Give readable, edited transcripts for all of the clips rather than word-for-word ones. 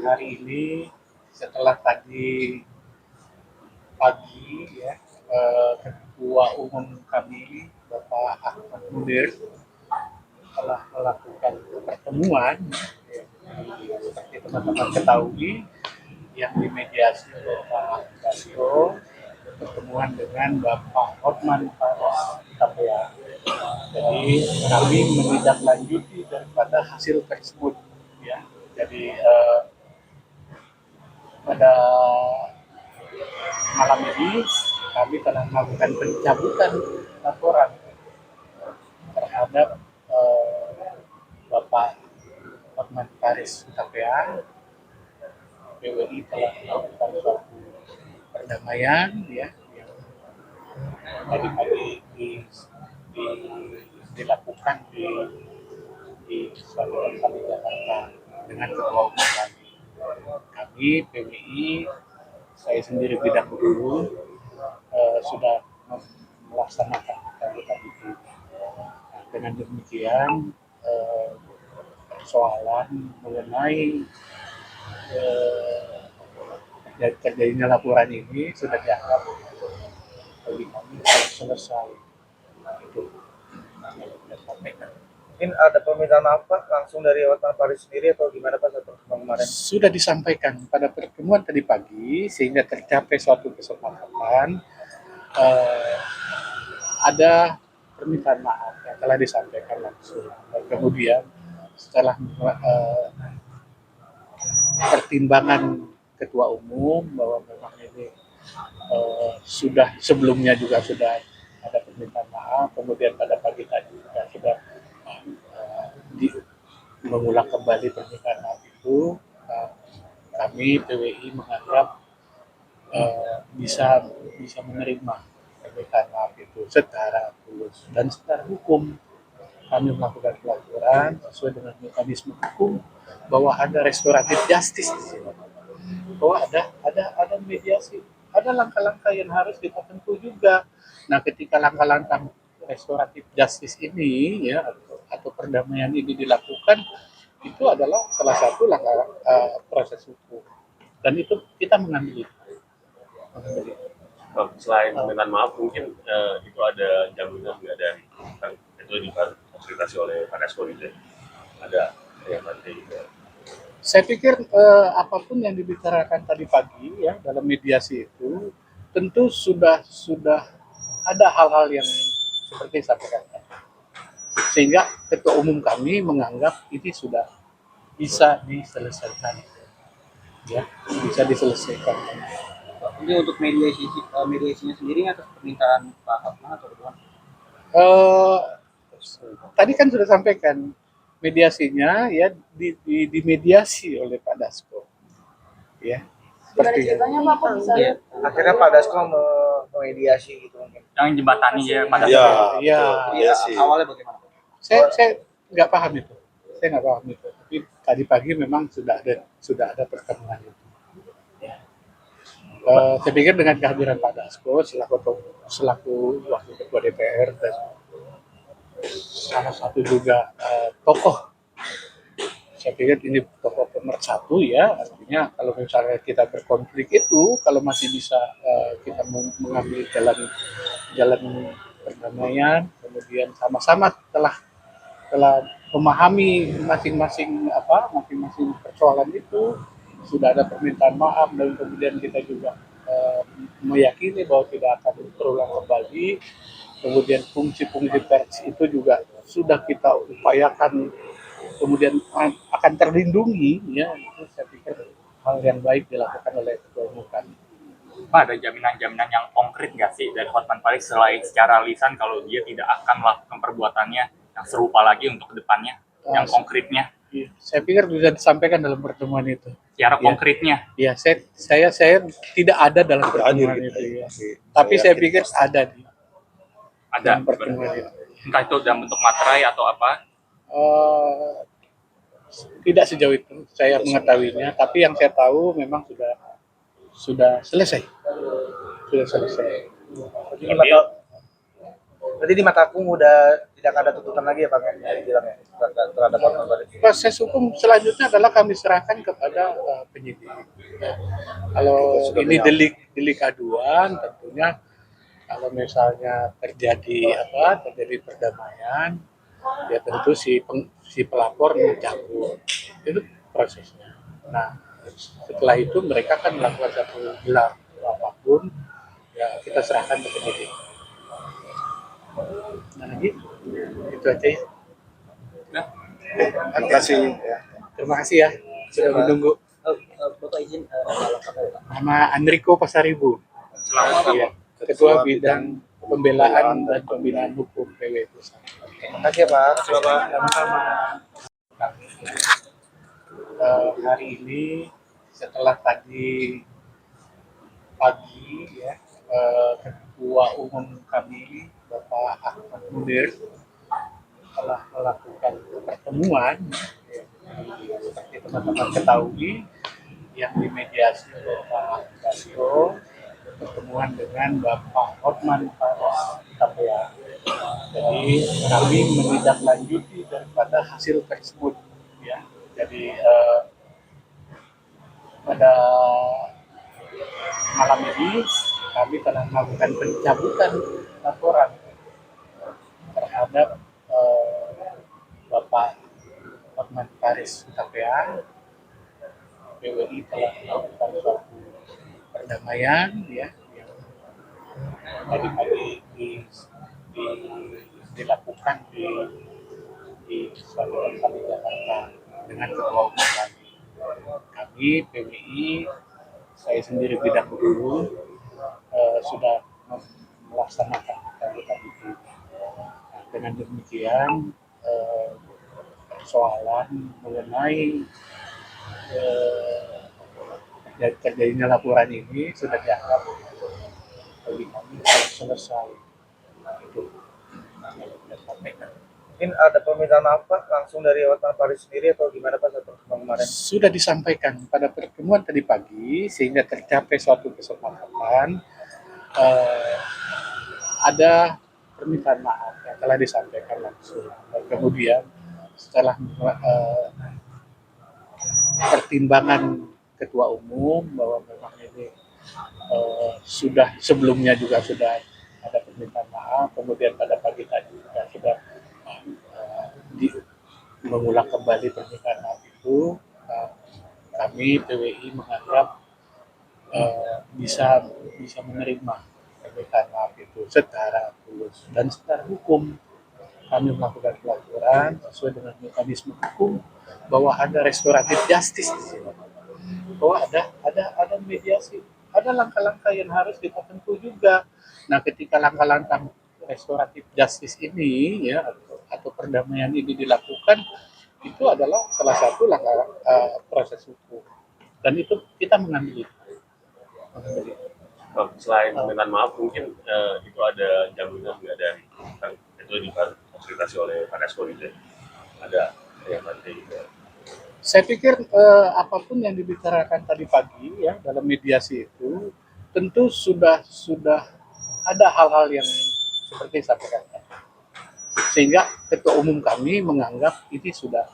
hari ini setelah tadi pagi ya Ketua Umum kami Bapak Ahmad Munir telah melakukan pertemuan ya, seperti teman-teman ketahui yang dimediasi oleh Pak Dasko, pertemuan dengan Bapak Hotman Paris KPA. Jadi kami menindaklanjuti daripada hasil tersebut ya. Jadi pada malam ini kami telah melakukan pencabutan laporan terhadap Bapak Hotman Paris KPA. PWI telah melakukan suatu perdamaian ya yang tadi dilakukan di suatu tempat di Jakarta dengan ketua umum kami PWI, saya sendiri bidang guru sudah melaksanakan kegiatan itu. Nah, dengan demikian persoalan mengenai terjadinya laporan ini sudah dianggap bagi kami selesai. Itu yang saya sampaikan. Mungkin ada permintaan maaf Pak langsung dari Hotman Paris sendiri atau gimana Pak saat pertemuan kemarin? Sudah disampaikan pada pertemuan tadi pagi sehingga tercapai suatu kesepakatan. Ada permintaan maaf yang telah disampaikan langsung. Dan kemudian setelah pertimbangan ketua umum bahwa memang ini sudah sebelumnya juga sudah ada permintaan maaf, kemudian pada pagi tadi juga sudah mengulang kembali permintaan maaf itu. Kami PWI menganggap bisa menerima permintaan maaf itu secara tulus dan secara hukum. Kami melakukan pelaporan sesuai dengan mekanisme hukum bahwa ada restoratif justice di sini, bahwa ada mediasi, ada langkah-langkah yang harus kita tempuh juga. Nah, ketika langkah-langkah restoratif justice ini ya atau perdamaian ini dilakukan, itu adalah salah satu langkah proses hukum dan itu kita mengambil itu. Selain permintaan maaf, mungkin itu ada jaminan nggak dari itu difasilitasi oleh Pak Dasko gitu, ada yang nanti juga. Saya pikir apapun yang dibicarakan tadi pagi ya dalam mediasi itu tentu sudah ada hal-hal yang seperti saya sampaikan, sehingga ketua umum kami menganggap ini sudah bisa diselesaikan, ya bisa diselesaikan. Ini untuk mediasinya sendiri atas permintaan Pak Hotman atau bagaimana? Tadi kan sudah sampaikan mediasinya ya dimediasi oleh Pak Dasko, ya. Seperti Ya. Akhirnya Pak Dasko memediasi gitu mungkin. Yang jembatani ya Pak Dasko. Ya. Awalnya bagaimana? Saya nggak paham itu. Tapi tadi pagi memang sudah ada pertemuan itu. Saya pikir dengan kehadiran Pak Dasko selaku wakil ketua DPR dan salah satu juga tokoh, saya pikir ini tokoh pemersatu ya, artinya kalau misalnya kita berkonflik itu kalau masih bisa kita mengambil jalan perdamaian, kemudian sama-sama telah memahami masing-masing persoalan itu, sudah ada permintaan maaf dan kemudian kita juga meyakini bahwa tidak akan terulang kembali. Kemudian fungsi-fungsi pers itu juga sudah kita upayakan kemudian akan terlindungi ya, itu saya pikir hal yang baik dilakukan oleh ketua umum kami. Pak, ada jaminan-jaminan yang konkret nggak sih dari Hotman Paris selain secara lisan kalau dia tidak akan melakukan perbuatannya yang serupa lagi untuk kedepannya, yang konkretnya? Ya, saya pikir sudah disampaikan dalam pertemuan itu. Secara konkretnya? Ya, saya tidak ada dalam pertemuan itu. Ya. Tapi saya pikir ada di pertemuan itu. Entah itu dalam bentuk materai atau apa? Tidak sejauh itu saya mengetahuinya, tapi yang saya tahu memang sudah selesai. Berarti di mata aku udah tidak ada tuntutan lagi ya Pak ya dibilang ya terhadap Hotman Paris. Proses hukum selanjutnya adalah kami serahkan kepada penyidik. Ya. Kalau ini delik aduan, tentunya kalau misalnya terjadi perdamaian, ya tentu si pelapor mencabut. Itu prosesnya. Nah, setelah itu mereka kan melakukan satu gelar apapun, ya kita serahkan ke penyidik. Nah, gitu. Itu aja ya. Nah, Terima kasih ya. Terima kasih ya sudah menunggu. Bapak izin kalau Bapak. Nama Andriko Pasaribu. selamat Iya, Ketua Bidang Pembelaan dan Pembinaan Hukum PW Pusat. Terima kasih ya Pak. Sama-sama. Hari ini setelah tadi pagi ya Ketua Umum kami Bapak Ahmad Munir telah melakukan pertemuan ya, seperti teman-teman ketahui yang dimediasi oleh Pak Dasyo, pertemuan dengan Bapak Hotman Paris KPA. Jadi kami menindaklanjuti daripada hasil tersebut ya. Jadi pada malam ini kami telah melakukan pencabutan laporan terhadap Bapak Hotman Paris KPA. PWI telah melakukan suatu perdamaian ya yang tadi dilakukan di suatu tempat di Jakarta dengan ketua umum kami PWI, saya sendiri bidang guru sudah melaksanakan kegiatan itu. Nah, dengan demikian persoalan mengenai terjadinya laporan ini sudah dianggap bagi kami selesai. Itu yang saya sampaikan. Mungkin ada permintaan maaf Pak langsung dari Hotman Paris sendiri atau gimana Pak saat pertemuan kemarin? Sudah disampaikan pada pertemuan tadi pagi sehingga tercapai suatu kesepakatan. Ada permintaan maaf yang telah disampaikan langsung. Dan kemudian setelah pertimbangan ketua umum bahwa memang ini sudah sebelumnya juga sudah ada permintaan maaf, kemudian pada pagi tadi juga sudah mengulang kembali permintaan maaf itu. Kami PWI menganggap bisa menerima permintaan maaf itu secara tulus dan secara hukum. Kami melakukan pelaporan sesuai dengan mekanisme hukum bahwa ada restoratif justice di sini, bahwa ada mediasi, ada langkah-langkah yang harus kita tempuh juga. Nah, ketika langkah-langkah restoratif justice ini ya atau perdamaian ini dilakukan, itu adalah salah satu langkah proses hukum dan itu kita mengambil itu. Selain permintaan maaf, mungkin itu ada jaminan nggak dari itu difasilitasi oleh Pak Dasko gitu ya? Ada yang nanti Saya pikir apapun yang dibicarakan tadi pagi ya dalam mediasi itu tentu sudah ada hal-hal yang seperti saya sampaikan, sehingga ketua umum kami menganggap ini sudah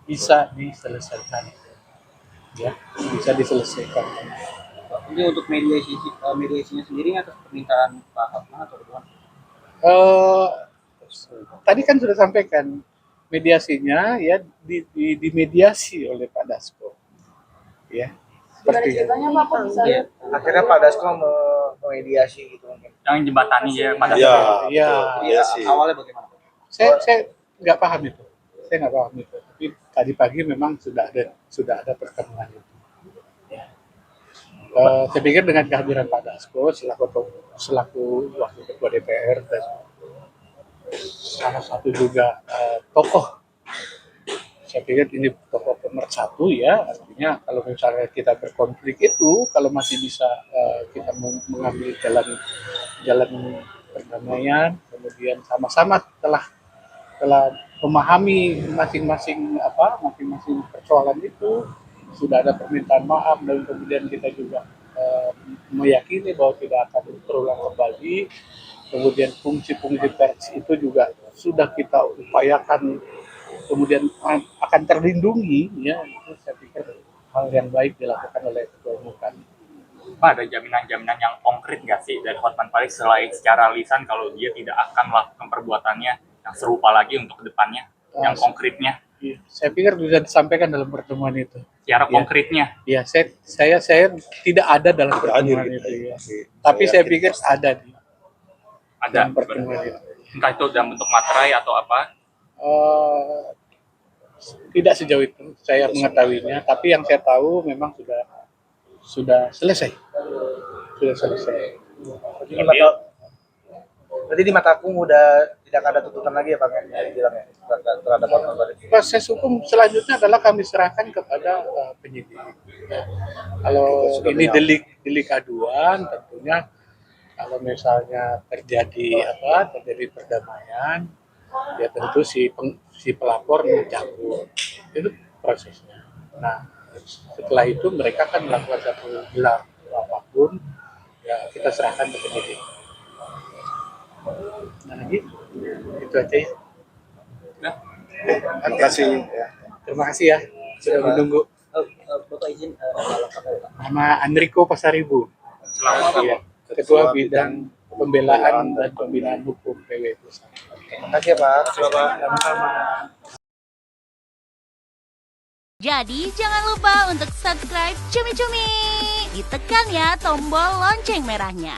bisa diselesaikan, ya bisa diselesaikan. Ini untuk mediasinya sendiri atas permintaan Pak Hotman atau bagaimana? Tadi kan sudah sampaikan mediasinya ya dimediasi oleh Pak Dasko, ya seperti itu. Iya. Akhirnya Pak Dasko memediasi gitu mungkin. yang jembatani ya pada Ya, Iya, awalnya bagaimana? saya nggak paham itu, tapi tadi pagi memang sudah ada pertemuan itu. Saya pikir dengan kehadiran Pak Dasko selaku wakil ketua DPR dan salah satu juga tokoh, saya pikir ini tokoh pemersatu ya, artinya kalau misalnya kita berkonflik itu kalau masih bisa kita mengambil jalan perdamaian, kemudian sama-sama telah memahami masing-masing persoalan itu, sudah ada permintaan maaf dan kemudian kita juga meyakini bahwa tidak akan terulang kembali, kemudian fungsi-fungsi pers itu juga sudah kita upayakan, kemudian akan terlindungi, ya itu saya pikir hal yang baik dilakukan oleh Ketua Umum kami. Pak, ada jaminan-jaminan yang konkret nggak sih dari Hotman Paris selain secara lisan kalau dia tidak akan melakukan perbuatannya yang serupa lagi untuk kedepannya, yang konkretnya, Iya, saya pikir sudah disampaikan dalam pertemuan itu. secara Ya. konkretnya. Ya, saya tidak ada dalam pertemuan itu. Ya. Tapi saya pikir ada di Ada dalam pertemuan itu. entah itu dalam bentuk materai atau apa. Tidak sejauh itu saya mengetahuinya, tapi yang saya tahu memang sudah selesai. Sudah selesai. Berarti di mata hukum udah tidak ada tuntutan lagi ya Pak ya, bilangnya terhadap Hotman Paris. Proses hukum selanjutnya adalah kami serahkan kepada penyidik. Kalau ini delik aduan, tentunya kalau misalnya terjadi perdamaian, ya tentu si pelapor mencabut. Itu prosesnya. Nah, setelah itu mereka kan melakukan satu gelar apapun, ya kita serahkan ke penyidik. Nah, gitu. Itu aja ya. Nah, Terima kasih. Ya. Terima kasih ya sudah menunggu. Bapak izin kalau Pak. Nama Enrico Pasaribu, selamat ya, Ketua Bidang Pembelaan dan Pembinaan Hukum PW Pusat. Terima kasih ya Pak. Sama-sama. Jadi jangan lupa untuk subscribe Cumi Cumi. Ditekan ya tombol lonceng merahnya.